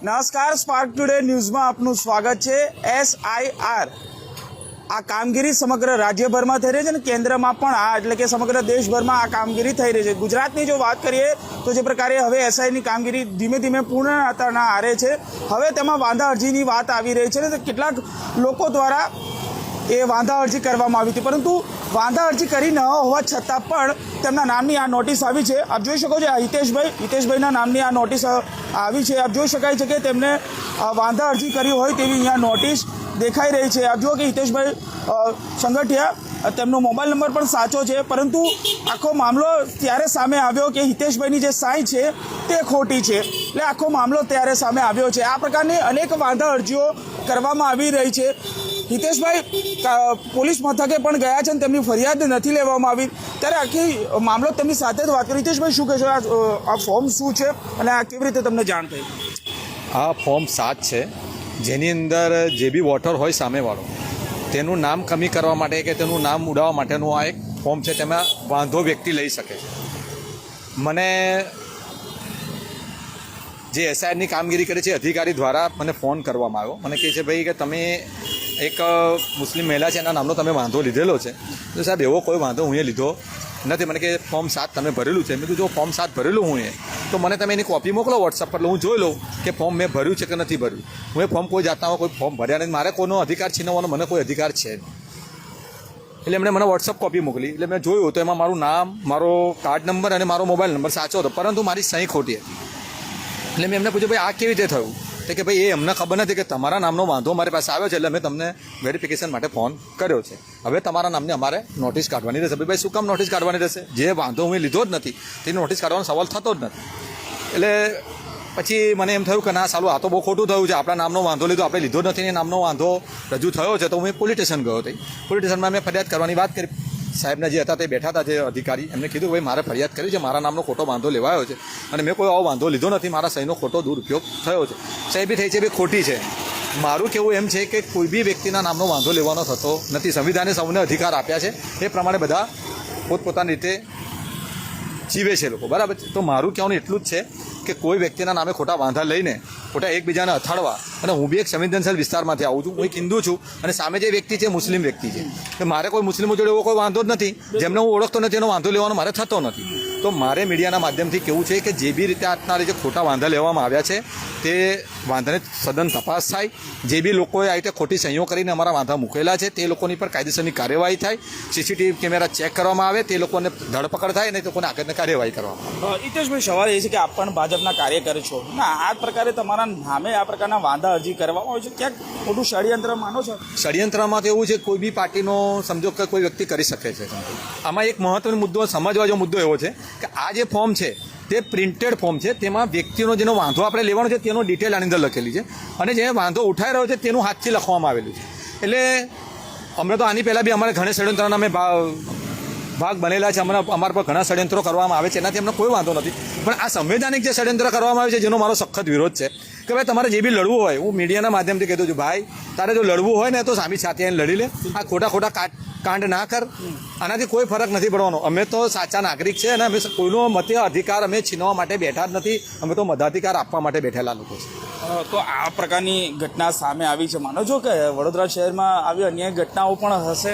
નમસ્કાર, spark today ન્યૂઝમાં આપનું સ્વાગત છે। SIR આ કામગીરી સમગ્ર રાજ્યભરમાં થઈ રહી છે અને કેન્દ્રમાં પણ એટલે કે સમગ્ર દેશભરમાં આ કામગીરી થઈ રહી છે। ગુજરાતની જો વાત કરીએ તો જે પ્રકારે હવે SIની કામગીરી ધીમે ધીમે પૂર્ણતાના આરે છે, હવે તેમાં વાંધા અરજીની વાત આવી રહી છે ને કેટલાક લોકો દ્વારા એ વાંધા અરજી કરવામાં આવી હતી, પરંતુ વાંધા અરજી કરી ન હોવા છતાં પણ તેમના નામની આ નોટિસ આવી છે। આપ જોઈ શકો છો, હિતેશભાઈના નામની આ નોટિસ આવી છે। આપ જોઈ શકાય છે કે તેમને વાંધા અરજી કરી હોય તેવી અહીંયા નોટિસ દેખાઈ રહી છે। આપ જુઓ કે હિતેશભાઈ સંગઠિયા, તેમનો મોબાઈલ નંબર પણ સાચો છે, પરંતુ આખો મામલો ત્યારે સામે આવ્યો કે હિતેશભાઈની જે સાઈ છે તે ખોટી છે, એટલે આખો મામલો ત્યારે સામે આવ્યો છે। આ પ્રકારની અનેક વાંધા અરજીઓ કરવામાં આવી રહી છે। હિતેશભાઈ પોલીસ મથકે પણ ગયા છે અને તેમની ફરિયાદ નથી લેવામાં આવી, ત્યારે આખી મામલો તેમની સાથે જ વાત કરી। હિતેશભાઈ, શું કહેશો, આ ફોર્મ શું છે અને આ કેવી રીતે તમને જાણ થઈ? આ ફોર્મ 7 છે, જેની અંદર જે બી વોટર હોય સામેવાળો તેનું નામ કમી કરવા માટે કે તેનું નામ ઉડાવવા માટેનું આ એક ફોર્મ છે। તેમાં વાંધો વ્યક્તિ લઈ શકે છે। મને જે SIની કામગીરી કરે છે અધિકારી દ્વારા મને ફોન કરવામાં આવ્યો, મને કહે છે ભાઈ કે તમે એક મુસ્લિમ મહિલા છે એના નામનો તમે વાંધો લીધેલો છે। તો સાહેબ એવો કોઈ વાંધો હું એ લીધો નથી। મને કે ફોર્મ 7 તમે ભરેલું છે। મેં કીધું જો ફોર્મ 7 ભરેલું હું તો મને તમે એની કોપી મોકલો વોટ્સઅપ પર, હું જોઈ લઉં કે ફોર્મ મેં ભર્યું છે કે નથી ભર્યું। હું એ ફોર્મ કોઈ જાતના કોઈ ફોર્મ ભર્યા નહીં, મારે કોઈનો અધિકાર છીનવવાનો મને કોઈ અધિકાર છે નહીં। એટલે એમણે મને વોટ્સઅપ કોપી મોકલી, એટલે મેં જોયું તો એમાં મારું નામ, મારો કાર્ડ નંબર અને મારો મોબાઈલ નંબર સાચો હતો, પરંતુ મારી સહી ખોટી હતી। એટલે મેં એમને પૂછ્યું ભાઈ આ કેવી રીતે થયું? કે ભાઈ એ અમને ખબર નથી કે તમારા નામનો વાંધો મારી પાસે આવ્યો છે, એટલે અમે તમને વેરિફિકેશન માટે ફોન કર્યો છે। હવે તમારા નામની અમારે નોટિસ કાઢવાની રહેશે। ભાઈ શું કામ નોટિસ કાઢવાની રહેશે? જે વાંધો હું લીધો જ નથી તેની નોટિસ કાઢવાનો સવાલ થતો જ નથી। એટલે પછી મને એમ થયું કે ના સાલું, આ તો બહુ ખોટું થયું છે। આપણા નામનો વાંધો લીધો, આપણે લીધો જ નથી, એ નામનો વાંધો રજૂ થયો છે। તો હું પોલીસ સ્ટેશન ગયો હતો। પોલીસ સ્ટેશનમાં મેં ફરિયાદ કરવાની વાત કરી। સાહેબને જે હતા તે બેઠા હતા, જે અધિકારી, એમને કીધું ભાઈ મારે ફરિયાદ કરી છે, મારા નામનો ખોટો વાંધો લેવાયો છે અને મેં કોઈ આવો વાંધો લીધો નથી, મારા સહીનો ખોટો દુરુપયોગ થયો છે। સહી બી થઈ છે, બી ખોટી છે। મારું કહેવું એમ છે કે કોઈ બી વ્યક્તિના નામનો વાંધો લેવાનો થતો નથી। સંવિધાને સૌને અધિકાર આપ્યા છે, એ પ્રમાણે બધા પોતપોતાની રીતે જીવે છે લોકો, બરાબર છે। તો મારું કહેવાનું એટલું જ છે કે કોઈ વ્યક્તિના નામે ખોટા વાંધા લઈને ખોટા એકબીજાને અથાડવા, અને હું બી એક સંવેદનશીલ વિસ્તારમાંથી આવું છું, હું એક હિન્દુ છું અને સામે જે વ્યક્તિ છે મુસ્લિમ વ્યક્તિ છે, કે મારે કોઈ મુસ્લિમો જોડે એવો કોઈ વાંધો જ નથી, જેમને હું ઓળખતો નથી એનો વાંધો લેવાનો મારે થતો નથી। તો મારે મીડિયાના માધ્યમથી કહેવું છે કે જે બી રીતે આજના જે ખોટા વાંધા લેવામાં આવ્યા છે તે વાંધાને સદન તપાસ થાય। જે બી લોકોએ આ રીતે ખોટી સહીઓ કરીને અમારા વાંધા મૂકેલા છે તે લોકોની પર કાયદેસરની કાર્યવાહી થાય, CCTV કેમેરા ચેક કરવામાં આવે, તે લોકોને ધરપકડ થાય અને તે લોકોને આગળની કાર્યવાહી કરવામાં આવે। હિતેશભાઈ, સવાલ એ છે કે આપ પણ ભાજપના કાર્યકર છો, ના આ પ્રકારે તમારા નામે આ પ્રકારના વાંધા અરજી કરવામાં આવે છે, ક્યાંક મોટું ષડયંત્ર માનો છો? ષડયંત્રમાં તો એવું છે કોઈ બી પાર્ટીનો સમજો કે કોઈ વ્યક્તિ કરી શકે છે। આમાં એક મહત્વનો મુદ્દો સમજવા જેવો મુદ્દો એવો છે કે આ જે ફોર્મ છે તે પ્રિન્ટેડ ફોર્મ છે, તેમાં વ્યક્તિનો જેનો વાંધો આપણે લેવાનો છે તેનો ડિટેલ આની અંદર લખેલી છે, અને જે વાંધો ઉઠાઈ રહ્યો છે તેનું હાથથી લખવામાં આવેલું છે। એટલે અમે તો આની પહેલાં બી અમારે ઘણા ષડયંત્રોના અમે ભાગ બનેલા છે, અમારા પર ઘણા ષડયંત્રો કરવામાં આવે છે, એનાથી અમને કોઈ વાંધો નથી। પણ આ સંવૈધાનિક જે ષડયંત્ર કરવામાં આવે છે જેનો મારો સખત વિરોધ છે કે ભાઈ તમારે જે બી લડવું હોય, હું મીડિયાના માધ્યમથી કહેતો છું ભાઈ તારે જો લડવું હોય ને તો સામી સાથે આવીને લડી લે, આ ખોટા કાંડ ના કર, આનાથી કોઈ ફરક નથી પડવાનો। અમે તો સાચા નાગરિક છે અને અમે કોઈનો મતે અધિકાર અમે છીનવા માટે બેઠા જ નથી, અમે તો મતાધિકાર આપવા માટે બેઠેલા લોકો છે। તો આ પ્રકારની ઘટના સામે આવી છે, માનો છો કે વડોદરા શહેરમાં આવી અન્ય ઘટનાઓ પણ હશે?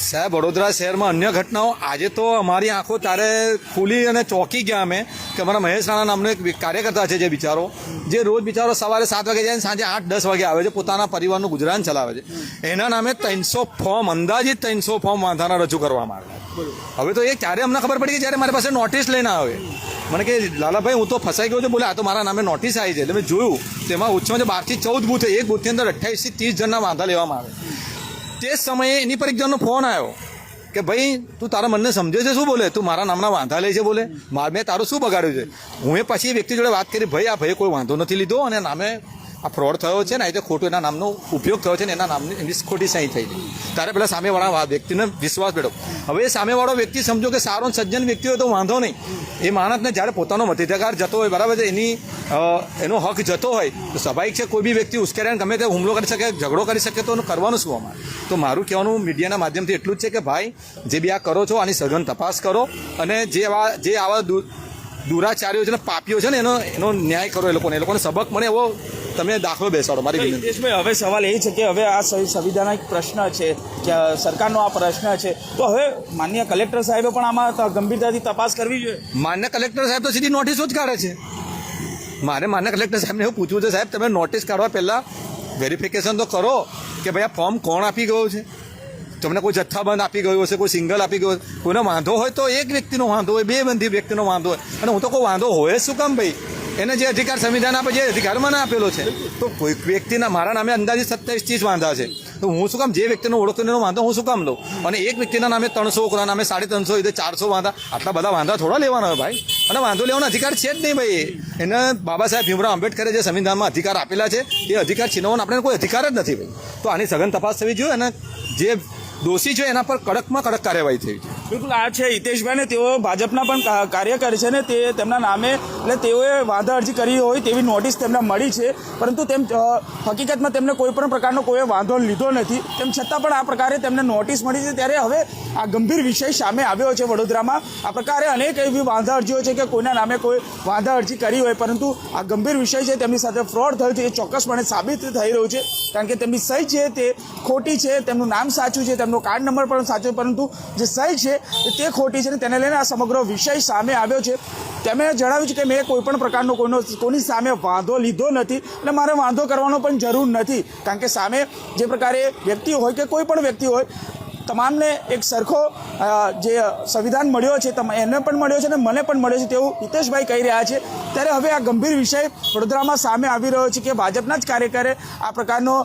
સાહેબ, વડોદરા શહેરમાં અન્ય ઘટનાઓ આજે તો અમારી આંખો તારે ખુલી અને ચોંકી ગયા અમે કે અમારા મહેશ રાણા નામનો એક કાર્યકર્તા છે, જે રોજ બિચારો સવારે 7 વાગે જાય સાંજે 8-10 વાગે આવે છે, પોતાના પરિવારનું ગુજરાન ચલાવે છે, એના નામે 300 ફોર્મ, અંદાજિત 300 ફોર્મ વાંધાના રજૂ કરવામાં આવ્યા। હવે તો એ ક્યારે અમને ખબર પડી કે જ્યારે મારી પાસે નોટિસ લઈને આવે, મને કે લાલાભાઈ હું તો ફસાઈ ગયો છું, બોલે આ તો મારા નામે નોટિસ આવી છે। એટલે મેં જોયું તેમાં ઓછામાં 12 થી 14 બૂથ, એક બૂથની અંદર 28 થી 30 જણના વાંધા લેવામાં આવે। તે જ સમયે એની પર એક જણનો ફોન આવ્યો કે ભાઈ તું તારા મનને સમજે છે શું? બોલે તું મારા નામના વાંધા લે છે, બોલે મેં તારું શું બગાડ્યું છે? હું એ પછી એ વ્યક્તિ જોડે વાત કરી, ભાઈ આ ભાઈ કોઈ વાંધો નથી લીધો અને નામે આ ફ્રોડ થયો છે ને, આ રીતે ખોટું એના નામનો ઉપયોગ થયો છે ને એના નામની એની ખોટી સહી થઈ ગઈ, તારે પેલા સામેવાળા વ્યક્તિને વિશ્વાસ બેઠો। હવે એ સામેવાળો વ્યક્તિ સમજો કે સારો સજ્જન વ્યક્તિ હોય તો વાંધો નહીં, એ માણસને જ્યારે પોતાનો મતાધિકાર જતો હોય, બરાબર છે, એનો હક જતો હોય તો સ્વાભાવિક છે કોઈ બી વ્યક્તિ ઉશ્કેરાઈને ગમે તે હુમલો કરી શકે, ઝઘડો કરી શકે, તો કરવાનું શું અમારે? તો મારું કહેવાનું મીડિયાના માધ્યમથી એટલું જ છે કે ભાઈ જે બી આ કરો છો આની સઘન તપાસ કરો, અને જે આવા દુરાચારીઓ છે ને, પાપીઓ છે ને, એનો ન્યાય કરો, એ લોકોને સબક મળે એવો તમે દાખલો બેસાડો મારી વિનંતી. હિતેશભાઈ, હવે સવાલ એ છે કે હવે આ સંવિધાનિક પ્રશ્ન છે કે સરકારનો આ પ્રશ્ન છે, તો હવે માનનીય કલેક્ટર સાહેબે પણ આમાં ગંભીરતાથી તપાસ કરવી જોઈએ. માન્ય કલેક્ટર સાહેબ તો સીધી નોટિસો જ કાઢે છે. મારે માન્ય કલેક્ટર સાહેબને એવું પૂછવું છે, સાહેબ તમે નોટિસ કાઢવા પહેલાં વેરિફિકેશન તો કરો કે ભાઈ આ ફોર્મ કોણ આપી ગયું છે. તમને કોઈ જથ્થાબંધ આપી ગયું હશે, કોઈ સિંગલ આપી ગયું હશે. કોઈનો વાંધો હોય તો એક વ્યક્તિનો વાંધો હોય, બે બંધી વ્યક્તિનો વાંધો હોય. અને હું તો કોઈ વાંધો હોય શું કામ ભાઈ? એને જે અધિકાર સંવિધાન આપે, જે અધિકાર મને આપેલો છે, તો કોઈ વ્યક્તિના મારા નામે અંદાજિત 27-30 વાંધા છે, તો હું શું કામ જે વ્યક્તિનો ઓળખતો એનો વાંધો હું શું કામ લઉં? અને એક વ્યક્તિના નામે 300, કોના નામે 350, એટલે 400 વાંધા. આટલા બધા વાંધા થોડા લેવાના હોય ભાઈ? અને વાંધો લેવાનો અધિકાર છે જ નહીં ભાઈ. એને બાબા સાહેબ ભીમરાવ આંબેડકરે જે સંવિધાનમાં અધિકાર આપેલા છે એ અધિકાર છીનવવાનો આપણે કોઈ અધિકાર જ નથી ભાઈ. તો આની સઘન તપાસ થવી જોઈએ અને જે દોષી છે એના પર કડકમાં કડક કાર્યવાહી થઈ. બિલકુલ, આ છે હિતેશભાઈ ને તેઓ ભાજપના પણ કાર્યકર છે ને તે તેમના નામે એટલે તેઓએ વાંધા અરજી કરી હોય તેવી નોટિસ તેમને મળી છે, પરંતુ તેમ હકીકતમાં તેમને કોઈ પણ પ્રકારનો કોઈ વાંધો લીધો નથી. તેમ છતાં પણ આ પ્રકારે તેમને નોટિસ મળી છે. ત્યારે હવે આ ગંભીર વિષય સામે આવ્યો છે વડોદરામાં. આ પ્રકારે અનેક એવી વાંધા અરજીઓ છે કે કોઈના નામે કોઈ વાંધા અરજી કરી હોય, પરંતુ આ ગંભીર વિષય છે, તેમની સાથે ફ્રોડ થયું છે એ ચોક્કસપણે સાબિત થઈ રહ્યું છે. કારણ કે તેમની સહી છે તે ખોટી છે, તેમનું નામ સાચું છે, તેમનો કાર્ડ નંબર પણ સાચો છે, પરંતુ જે સહી છે તે ખોટી છે. તેને લઈને આ સમગ્ર વિષય સામે આવ્યો છે. તેમણે જણાવ્યું છે કે મેં કોઈ પણ પ્રકારનો કોઈની સામે વાંધો લીધો નથી અને મારે વાંધો કરવાનો પણ જરૂર નથી. કારણ કે સામે જે પ્રકારે વ્યક્તિ હોય કે કોઈ પણ વ્યક્તિ હોય, તમામને એક સરખો જે સંવિધાન મળ્યો છે એને પણ મળ્યો છે અને મને પણ મળ્યો છે તેવું હિતેશભાઈ કહી રહ્યા છે. ત્યારે હવે આ ગંભીર વિષય વડોદરામાં સામે આવી રહ્યો છે કે ભાજપના જ કાર્યકરે આ પ્રકારનો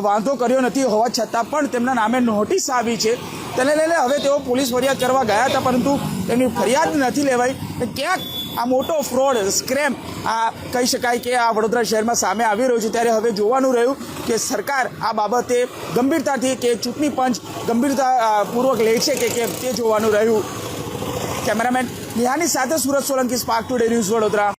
વાંધો કર્યો નથી હોવા છતાં પણ તેમના નામે નોટિસ આવી છે. તેને લઈને હવે તેઓ પોલીસ ફરિયાદ કરવા ગયા હતા, પરંતુ તેમની ફરિયાદ નથી લેવાઈ. ક્યાંક આ મોટો ફ્રોડ સ્કેમ આ કહી શકાય કે આ વડોદરા શહેરમાં સામે આવી રહ્યું છે. ત્યારે હવે જોવાનું રહ્યું કે સરકાર આ બાબતે ગંભીરતાથી કે ચૂંટણી પંચ ગંભીરતાપૂર્વક લે છે કે કેમ તે જોવાનું રહ્યું. કેમેરામેન નિહાની સાથે Surat Solanki, spark today news, Vadodara.